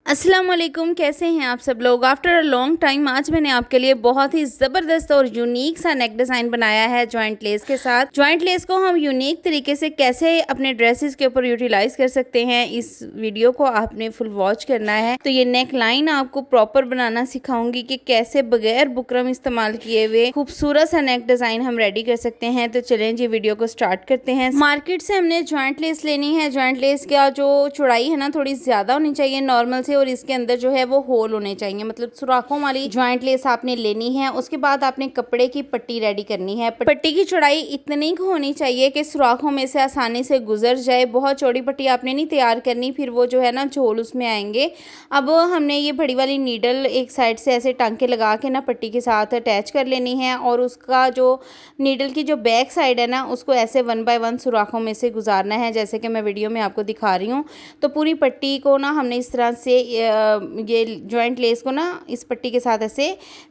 अस्सलाम वालेकुम, कैसे हैं आप सब लोग। आफ्टर अ लॉन्ग टाइम आज मैंने आपके लिए बहुत ही ज़बरदस्त और यूनिक सा नेक डिज़ाइन बनाया है जॉइंट लेस के साथ। जॉइंट लेस को हम यूनिक तरीके से कैसे अपने ड्रेसेस के ऊपर यूटिलाइज कर सकते हैं, इस वीडियो को आपने फुल वॉच करना है। तो ये नेक लाइन आपको प्रॉपर बनाना सिखाऊंगी कि कैसे बगैर बुकरम इस्तेमाल किए हुए खूबसूरत सा नेक डिज़ाइन हम रेडी कर सकते हैं। तो चलें जी वीडियो को स्टार्ट करते हैं। मार्केट से हमने जॉइंट लेस लेनी है। जॉइंट लेस का जो चौड़ाई है ना थोड़ी ज़्यादा होनी चाहिए नॉर्मल से, और इसके अंदर जो है वो होल होने चाहिए, मतलब सुराखों वाली जॉइंट लेस आपने लेनी है। उसके बाद आपने कपड़े की पट्टी रेडी करनी है। पट्टी की चौड़ाई इतनी होनी चाहिए कि सुराखों में से आसानी से गुजर जाए। बहुत चौड़ी पट्टी आपने नहीं तैयार करनी, फिर वो जो है ना झोल उसमें आएंगे। अब हमने ये बड़ी वाली नीडल एक साइड से ऐसे टांके लगा के ना पट्टी के साथ अटैच कर लेनी है, और उसका जो नीडल की जो बैक साइड है ना उसको ऐसे 1 बाय 1 सुराखों में से गुजारना है, जैसे कि मैं वीडियो में आपको दिखा रही हूँ। तो पूरी पट्टी को ना हमने इस तरह से ये जॉइंट लेस को ना इस पट्टी के साथ ऐसे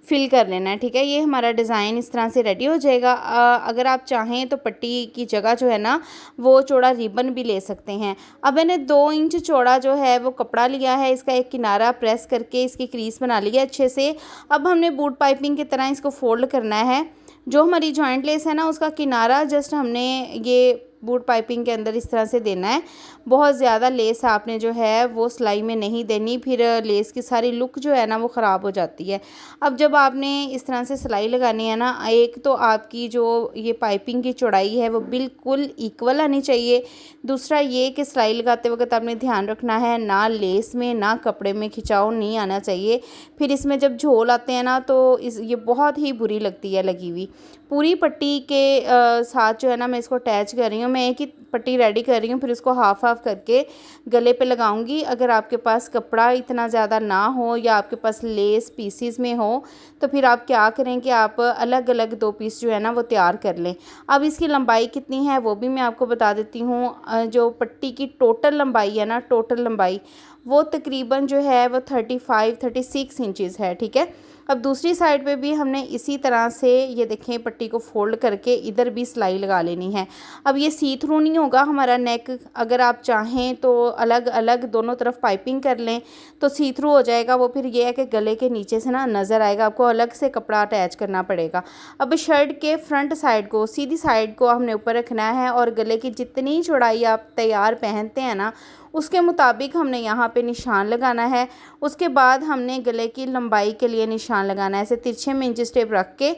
फिल कर लेना है। ठीक है, ये हमारा डिज़ाइन इस तरह से रेडी हो जाएगा। अगर आप चाहें तो पट्टी की जगह जो है ना वो चौड़ा रिबन भी ले सकते हैं। अब मैंने 2 इंच चौड़ा जो है वो कपड़ा लिया है, इसका एक किनारा प्रेस करके इसकी क्रीज बना ली है अच्छे से। अब हमने बूट पाइपिंग की तरह इसको फोल्ड करना है। जो हमारी जॉइंट लेस है ना उसका किनारा जस्ट हमने ये बूट पाइपिंग के अंदर इस तरह से देना है। बहुत ज़्यादा लेस आपने जो है वो सिलाई में नहीं देनी, फिर लेस की सारी लुक जो है ना वो ख़राब हो जाती है। अब जब आपने इस तरह से सिलाई लगानी है ना, एक तो आपकी जो ये पाइपिंग की चौड़ाई है वो बिल्कुल इक्वल आनी चाहिए। दूसरा ये कि सिलाई लगाते वक्त आपने ध्यान रखना है ना लेस में ना कपड़े में खिंचाव नहीं आना चाहिए। फिर इसमें जब झोल आते हैं ना तो ये बहुत ही बुरी लगती है लगी हुई। पूरी पट्टी के साथ जो है ना मैं इसको अटैच कर रही हूँ। मैं एक ही पट्टी रेडी कर रही हूँ, फिर उसको हाफ हाफ करके गले पे लगाऊंगी। अगर आपके पास कपड़ा इतना ज़्यादा ना हो या आपके पास लेस पीसीज में हो तो फिर आप क्या करें कि आप अलग अलग 2 पीस जो है ना वो तैयार कर लें। अब इसकी लंबाई कितनी है वो भी मैं आपको बता देती हूँ। जो पट्टी की टोटल लंबाई है ना, टोटल लंबाई वो तकरीबन जो है वो 36 इंचज़ है। ठीक है, अब दूसरी साइड पे भी हमने इसी तरह से ये देखें पट्टी को फोल्ड करके इधर भी सिलाई लगा लेनी है। अब ये सी थ्रू नहीं होगा हमारा नेक। अगर आप चाहें तो अलग अलग दोनों तरफ पाइपिंग कर लें तो सी थ्रू हो जाएगा वो। फिर ये है कि गले के नीचे से ना नज़र आएगा, आपको अलग से कपड़ा अटैच करना पड़ेगा। अब शर्ट के फ्रंट साइड को, सीधी साइड को हमने ऊपर रखना है, और गले की जितनी चौड़ाई आप तैयार पहनते हैं ना उसके मुताबिक हमने यहाँ पे निशान लगाना है। उसके बाद हमने गले की लंबाई के लिए निशान लगाना है। ऐसे तिरछे में इंच टेप रख के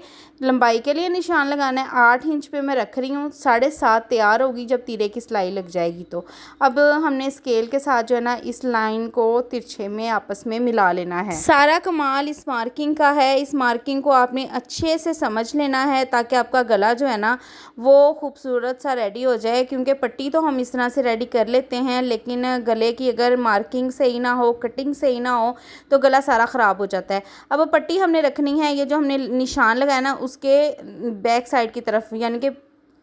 लंबाई के लिए निशान लगाना है। 8 इंच पे मैं रख रही हूँ, 7.5 तैयार होगी जब तीरे की सिलाई लग जाएगी। तो अब हमने स्केल के साथ जो है ना इस लाइन को तिरछे में आपस में मिला लेना है। सारा कमाल इस मार्किंग का है। इस मार्किंग को आपने अच्छे से समझ लेना है ताकि आपका गला जो है ना वो खूबसूरत सा रेडी हो जाए। क्योंकि पट्टी तो हम इस तरह से रेडी कर लेते हैं, लेकिन गले की अगर मार्किंग सही ना हो, कटिंग सही ना हो तो गला सारा ख़राब हो जाता है। अब पट्टी हमने रखनी है, ये जो हमने निशान लगाया ना उसके बैक साइड की तरफ, यानी कि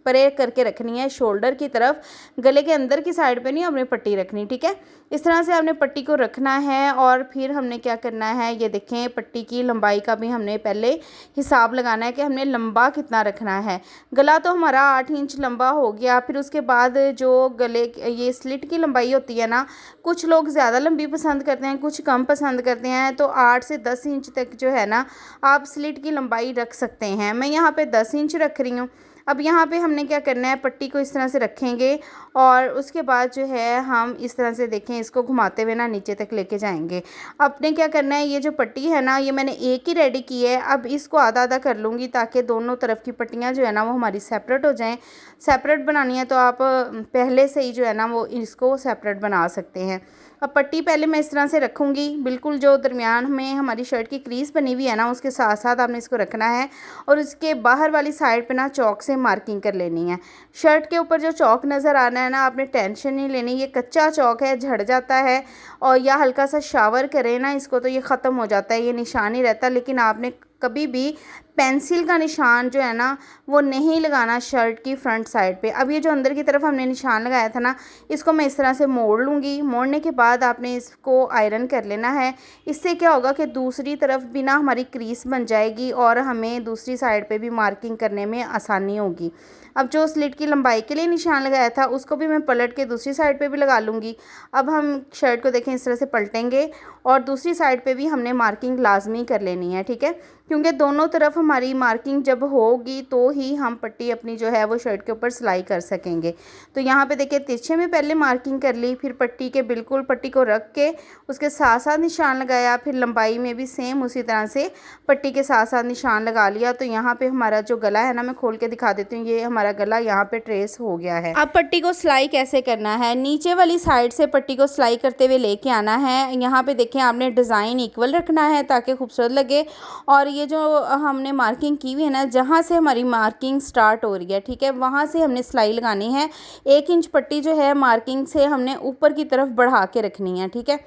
परे करके रखनी है शोल्डर की तरफ। गले के अंदर की साइड पे नहीं हमने पट्टी रखनी। ठीक है, इस तरह से हमने पट्टी को रखना है। और फिर हमने क्या करना है, ये देखें पट्टी की लंबाई का भी हमने पहले हिसाब लगाना है कि हमने लंबा कितना रखना है। गला तो हमारा 8 इंच लंबा हो गया। फिर उसके बाद जो गले ये स्लिट की लंबाई होती है ना, कुछ लोग ज़्यादा लंबी पसंद करते हैं, कुछ कम पसंद करते हैं। तो 8 से 10 इंच तक जो है ना आप स्लिट की लंबाई रख सकते हैं। मैं यहाँ पे 10 इंच रख रही हूँ। अब यहाँ पे हमने क्या करना है, पट्टी को इस तरह से रखेंगे और उसके बाद जो है हम इस तरह से देखें इसको घुमाते हुए ना नीचे तक लेके जाएंगे। आपने क्या करना है, ये जो पट्टी है ना ये मैंने एक ही रेडी की है। अब इसको आधा आधा कर लूँगी ताकि दोनों तरफ की पट्टियाँ जो है ना वो हमारी सेपरेट हो जाएँ। सेपरेट बनानी है तो आप पहले से ही जो है ना वो इसको सेपरेट बना सकते हैं। अब पट्टी पहले मैं इस तरह से रखूँगी, बिल्कुल जो दरमियान में हमारी शर्ट की क्रीज बनी हुई है ना उसके साथ साथ आपने इसको रखना है, और उसके बाहर वाली साइड पे ना चौक से मार्किंग कर लेनी है। शर्ट के ऊपर जो चौक नज़र आना है ना आपने टेंशन नहीं लेनी, ये कच्चा चौक है, झड़ जाता है, और या हल्का सा शावर करें ना इसको तो ये ख़त्म हो जाता है, ये निशान ही रहता। लेकिन आपने कभी भी पेंसिल का निशान जो है ना वो नहीं लगाना शर्ट की फ्रंट साइड पे। अब ये जो अंदर की तरफ हमने निशान लगाया था ना इसको मैं इस तरह से मोड़ लूँगी। मोड़ने के बाद आपने इसको आयरन कर लेना है। इससे क्या होगा कि दूसरी तरफ भी ना हमारी क्रीज बन जाएगी और हमें दूसरी साइड पे भी मार्किंग करने में आसानी होगी। अब जो स्लिट की लंबाई के लिए निशान लगाया था उसको भी मैं पलट के दूसरी साइड पे भी लगा लूँगी। अब हम शर्ट को देखें इस तरह से पलटेंगे और दूसरी साइड पे भी हमने मार्किंग लाजमी कर लेनी है, ठीक है, क्योंकि दोनों तरफ हमारी मार्किंग जब होगी तो ही हम पट्टी अपनी जो है वो शर्ट के ऊपर सिलाई कर सकेंगे। तो यहाँ पे देखिए तिरछे में पहले मार्किंग कर ली, फिर पट्टी के बिल्कुल पट्टी को रख के उसके साथ साथ निशान लगाया, फिर लंबाई में भी सेम उसी तरह से पट्टी के साथ साथ निशान लगा लिया। तो यहाँ पे हमारा जो गला है ना, मैं खोल के दिखा देती हूँ, ये हमारा गला यहाँ पे ट्रेस हो गया है। अब पट्टी को सिलाई कैसे करना है, नीचे वाली साइड से पट्टी को सिलाई करते हुए लेके आना है। यहाँ पे देखें आपने डिज़ाइन इक्वल रखना है ताकि खूबसूरत लगे। और ये जो हमने मार्किंग की हुई है ना, जहाँ से हमारी मार्किंग स्टार्ट हो रही है, ठीक है, वहाँ से हमने सिलाई लगानी है। 1 इंच पट्टी जो है मार्किंग से हमने ऊपर की तरफ बढ़ा के रखनी है, ठीक है।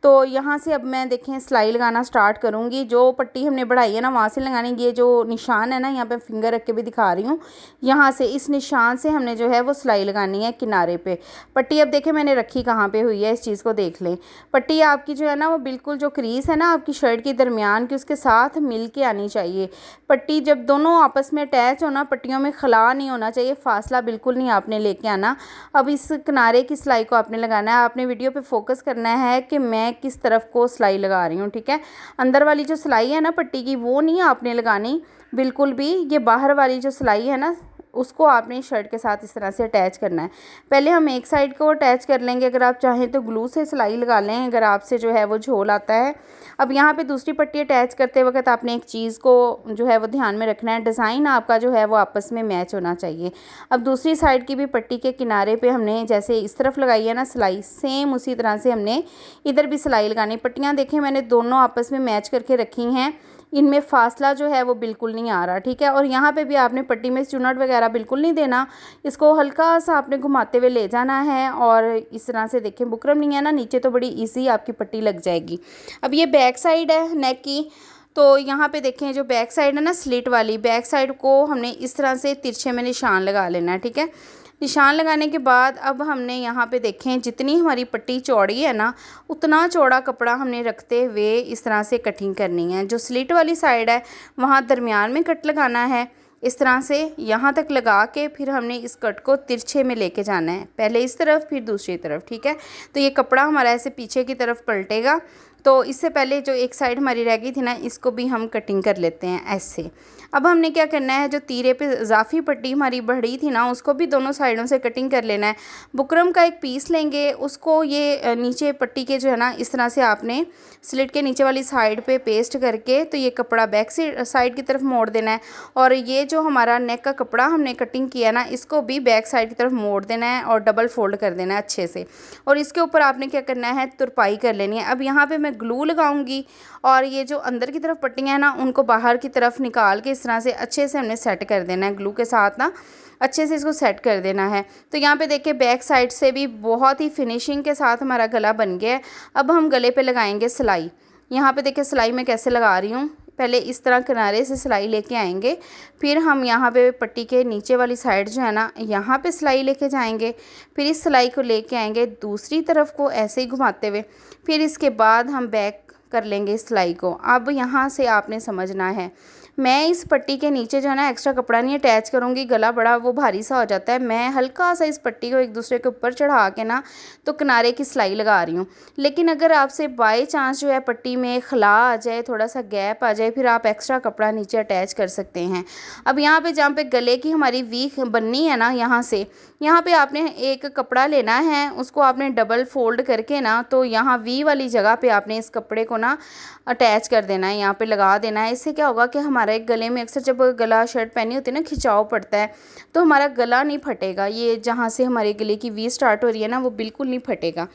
तो यहाँ से अब मैं देखें सिलाई लगाना स्टार्ट करूँगी। जो पट्टी हमने बढ़ाई है ना वहाँ से लगानी। ये जो निशान है ना, यहाँ पे फिंगर रख के भी दिखा रही हूँ, यहाँ से इस निशान से हमने जो है वो सिलाई लगानी है किनारे पे। पट्टी अब देखें मैंने रखी कहाँ पे हुई है, इस चीज़ को देख लें। पट्टी आपकी जो है ना वो बिल्कुल जो क्रीज है ना आपकी शर्ट के दरमियान की, उसके साथ मिल के आनी चाहिए। पट्टी जब दोनों आपस में अटैच होना, पट्टियों में खला नहीं होना चाहिए, फासला बिल्कुल नहीं आपने लेके आना। अब इस किनारे की सिलाई को आपने लगाना है। आपने वीडियो पे फोकस करना है कि मैं किस तरफ को सिलाई लगा रही हूँ, ठीक है। अंदर वाली जो सिलाई है ना पट्टी की, वो नहीं आपने लगानी बिल्कुल भी। ये बाहर वाली जो सिलाई है ना, उसको आपने शर्ट के साथ इस तरह से अटैच करना है। पहले हम एक साइड को अटैच कर लेंगे, अगर आप चाहें तो ग्लू से सिलाई लगा लें, अगर आपसे जो है वो झोल आता है। अब यहाँ पे दूसरी पट्टी अटैच करते वक्त आपने एक चीज़ को जो है वो ध्यान में रखना है, डिज़ाइन आपका जो है वो आपस में मैच होना चाहिए। अब दूसरी साइड की भी पट्टी के किनारे पे हमने जैसे इस तरफ लगाई है ना सिलाई, सेम उसी तरह से हमने इधर भी सिलाई लगानी। पट्टियाँ देखें मैंने दोनों आपस में मैच करके रखी हैं, इनमें फासला जो है वो बिल्कुल नहीं आ रहा, ठीक है। और यहाँ पे भी आपने पट्टी में चुनट वगैरह बिल्कुल नहीं देना, इसको हल्का सा आपने घुमाते हुए ले जाना है। और इस तरह से देखें बुकरम नहीं है ना नीचे, तो बड़ी इजी आपकी पट्टी लग जाएगी। अब ये बैक साइड है नेक की, तो यहाँ पे देखें जो बैक साइड है ना स्लिट वाली, बैक साइड को हमने इस तरह से तिरछे में निशान लगा लेना है, ठीक है। निशान लगाने के बाद अब हमने यहाँ पे देखें जितनी हमारी पट्टी चौड़ी है ना, उतना चौड़ा कपड़ा हमने रखते हुए इस तरह से कटिंग करनी है। जो स्लिट वाली साइड है वहाँ दरमियान में कट लगाना है, इस तरह से यहाँ तक लगा के फिर हमने इस कट को तिरछे में लेके जाना है, पहले इस तरफ फिर दूसरी तरफ, ठीक है। तो ये कपड़ा हमारा ऐसे पीछे की तरफ पलटेगा। तो इससे पहले जो एक साइड हमारी रह गई थी ना, इसको भी हम कटिंग कर लेते हैं ऐसे। अब हमने क्या करना है, जो तीरे पे इजाफी पट्टी हमारी बढ़ी थी ना, उसको भी दोनों साइडों से कटिंग कर लेना है। बुकरम का एक पीस लेंगे, उसको ये नीचे पट्टी के जो है ना इस तरह से आपने स्लिट के नीचे वाली साइड पे पेस्ट करके, तो ये कपड़ा बैक साइड की तरफ मोड़ देना है। और ये जो हमारा नेक का कपड़ा हमने कटिंग किया ना, इसको भी बैक साइड की तरफ मोड़ देना है और डबल फोल्ड कर देना है अच्छे से। और इसके ऊपर आपने क्या करना है, तुरपाई कर लेनी है। अब यहाँ पे मैं ग्लू लगाऊंगी और ये जो अंदर की तरफ पट्टियाँ हैं ना, उनको बाहर की तरफ निकाल के इस तरह से अच्छे से हमने सेट कर देना है ग्लू के साथ ना, अच्छे से इसको सेट कर देना है। तो यहाँ पे देखिए बैक साइड से भी बहुत ही फिनिशिंग के साथ हमारा गला बन गया है। अब हम गले पे लगाएंगे सिलाई। यहाँ पे देखिए सिलाई मैं कैसे लगा रही हूँ, पहले इस तरह किनारे से सिलाई लेके आएंगे, फिर हम यहाँ पे पट्टी के नीचे वाली साइड जो है ना, यहाँ पे सिलाई लेके जाएंगे, फिर इस सिलाई को लेके आएंगे दूसरी तरफ को ऐसे ही घुमाते हुए, फिर इसके बाद हम बैक कर लेंगे इस सिलाई को। अब यहाँ से आपने समझना है, मैं इस पट्टी के नीचे जो है ना एक्स्ट्रा कपड़ा नहीं अटैच करूँगी, गला बड़ा वो भारी सा हो जाता है। मैं हल्का सा इस पट्टी को एक दूसरे के ऊपर चढ़ा के ना तो किनारे की सिलाई लगा रही हूँ। लेकिन अगर आपसे बाय चांस जो है पट्टी में खला आ जाए, थोड़ा सा गैप आ जाए, फिर आप एक्स्ट्रा कपड़ा नीचे अटैच कर सकते हैं। अब यहाँ पे जहाँ पे गले की हमारी वी बननी है ना, यहाँ पे आपने एक कपड़ा लेना है, उसको आपने डबल फोल्ड करके ना, तो यहाँ वी वाली जगह पे आपने इस कपड़े को ना अटैच कर देना है, यहाँ पे लगा देना है। इससे क्या होगा कि हमारे गले में अक्सर जब गला शर्ट पहनी होती है ना, खिंचाव पड़ता है, तो हमारा गला नहीं फटेगा। ये जहाँ से हमारे गले की वी स्टार्ट हो रही है ना, वो बिल्कुल नहीं फटेगा।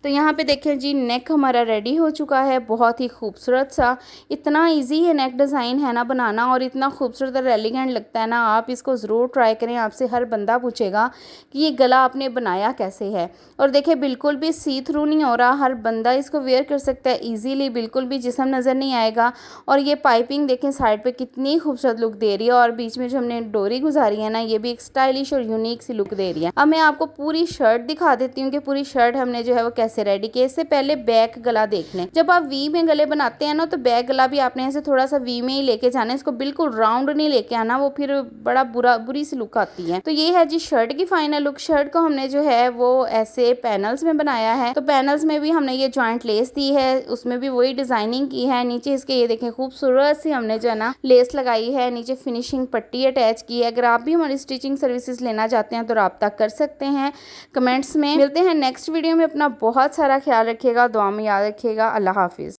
तो यहाँ पे देखें जी, नेक हमारा रेडी हो चुका है, बहुत ही खूबसूरत सा। इतना इजी है नेक डिज़ाइन है ना बनाना, और इतना खूबसूरत और एलिगेंट लगता है ना। आप इसको ज़रूर ट्राई करें, आपसे हर बंदा पूछेगा कि ये गला आपने बनाया कैसे है। और देखिए बिल्कुल भी सी थ्रू नहीं हो रहा, हर बंदा इसको वेयर कर सकता है ईजीली, बिल्कुल भी जिस्म नज़र नहीं आएगा। और ये पाइपिंग देखें साइड पर कितनी खूबसूरत लुक दे रही है, और बीच में जो हमने डोरी गुजारी है ना, ये भी एक स्टाइलिश और यूनिक सी लुक दे रही है। अब मैं आपको पूरी शर्ट दिखा देती हूँ कि पूरी शर्ट हमने जो है वो कैसे रेडी किया। इससे पहले बैक गला देख लें। जब आप वी में गले बनाते हैं ना तो बैक गला भी आपने ऐसे थोड़ा सा वी में ही लेके जाना है, इसको बिल्कुल राउंड नहीं लेके आना, वो फिर बड़ा बुरी सी लुक आती है। तो ये है जी शर्ट की फाइनल लुक। शर्ट को हमने जो है वो ऐसे पैनल्स में बनाया है, तो पैनल्स में भी हमने ये जॉइंट लेस दी है, उसमें भी वही डिजाइनिंग की है। नीचे इसके ये देखें खूबसूरत सी हमने जो है ना लेस लगाई है, नीचे फिनिशिंग पट्टी अटैच की है। अगर आप भी हमारी स्टिचिंग सर्विसेज लेना चाहते हैं तो राब्ता कर सकते हैं कमेंट्स में। मिलते हैं नेक्स्ट वीडियो में। अपना बहुत सारा ख्याल रखिएगा, दुआ में याद रखिएगा। अल्लाह हाफिज।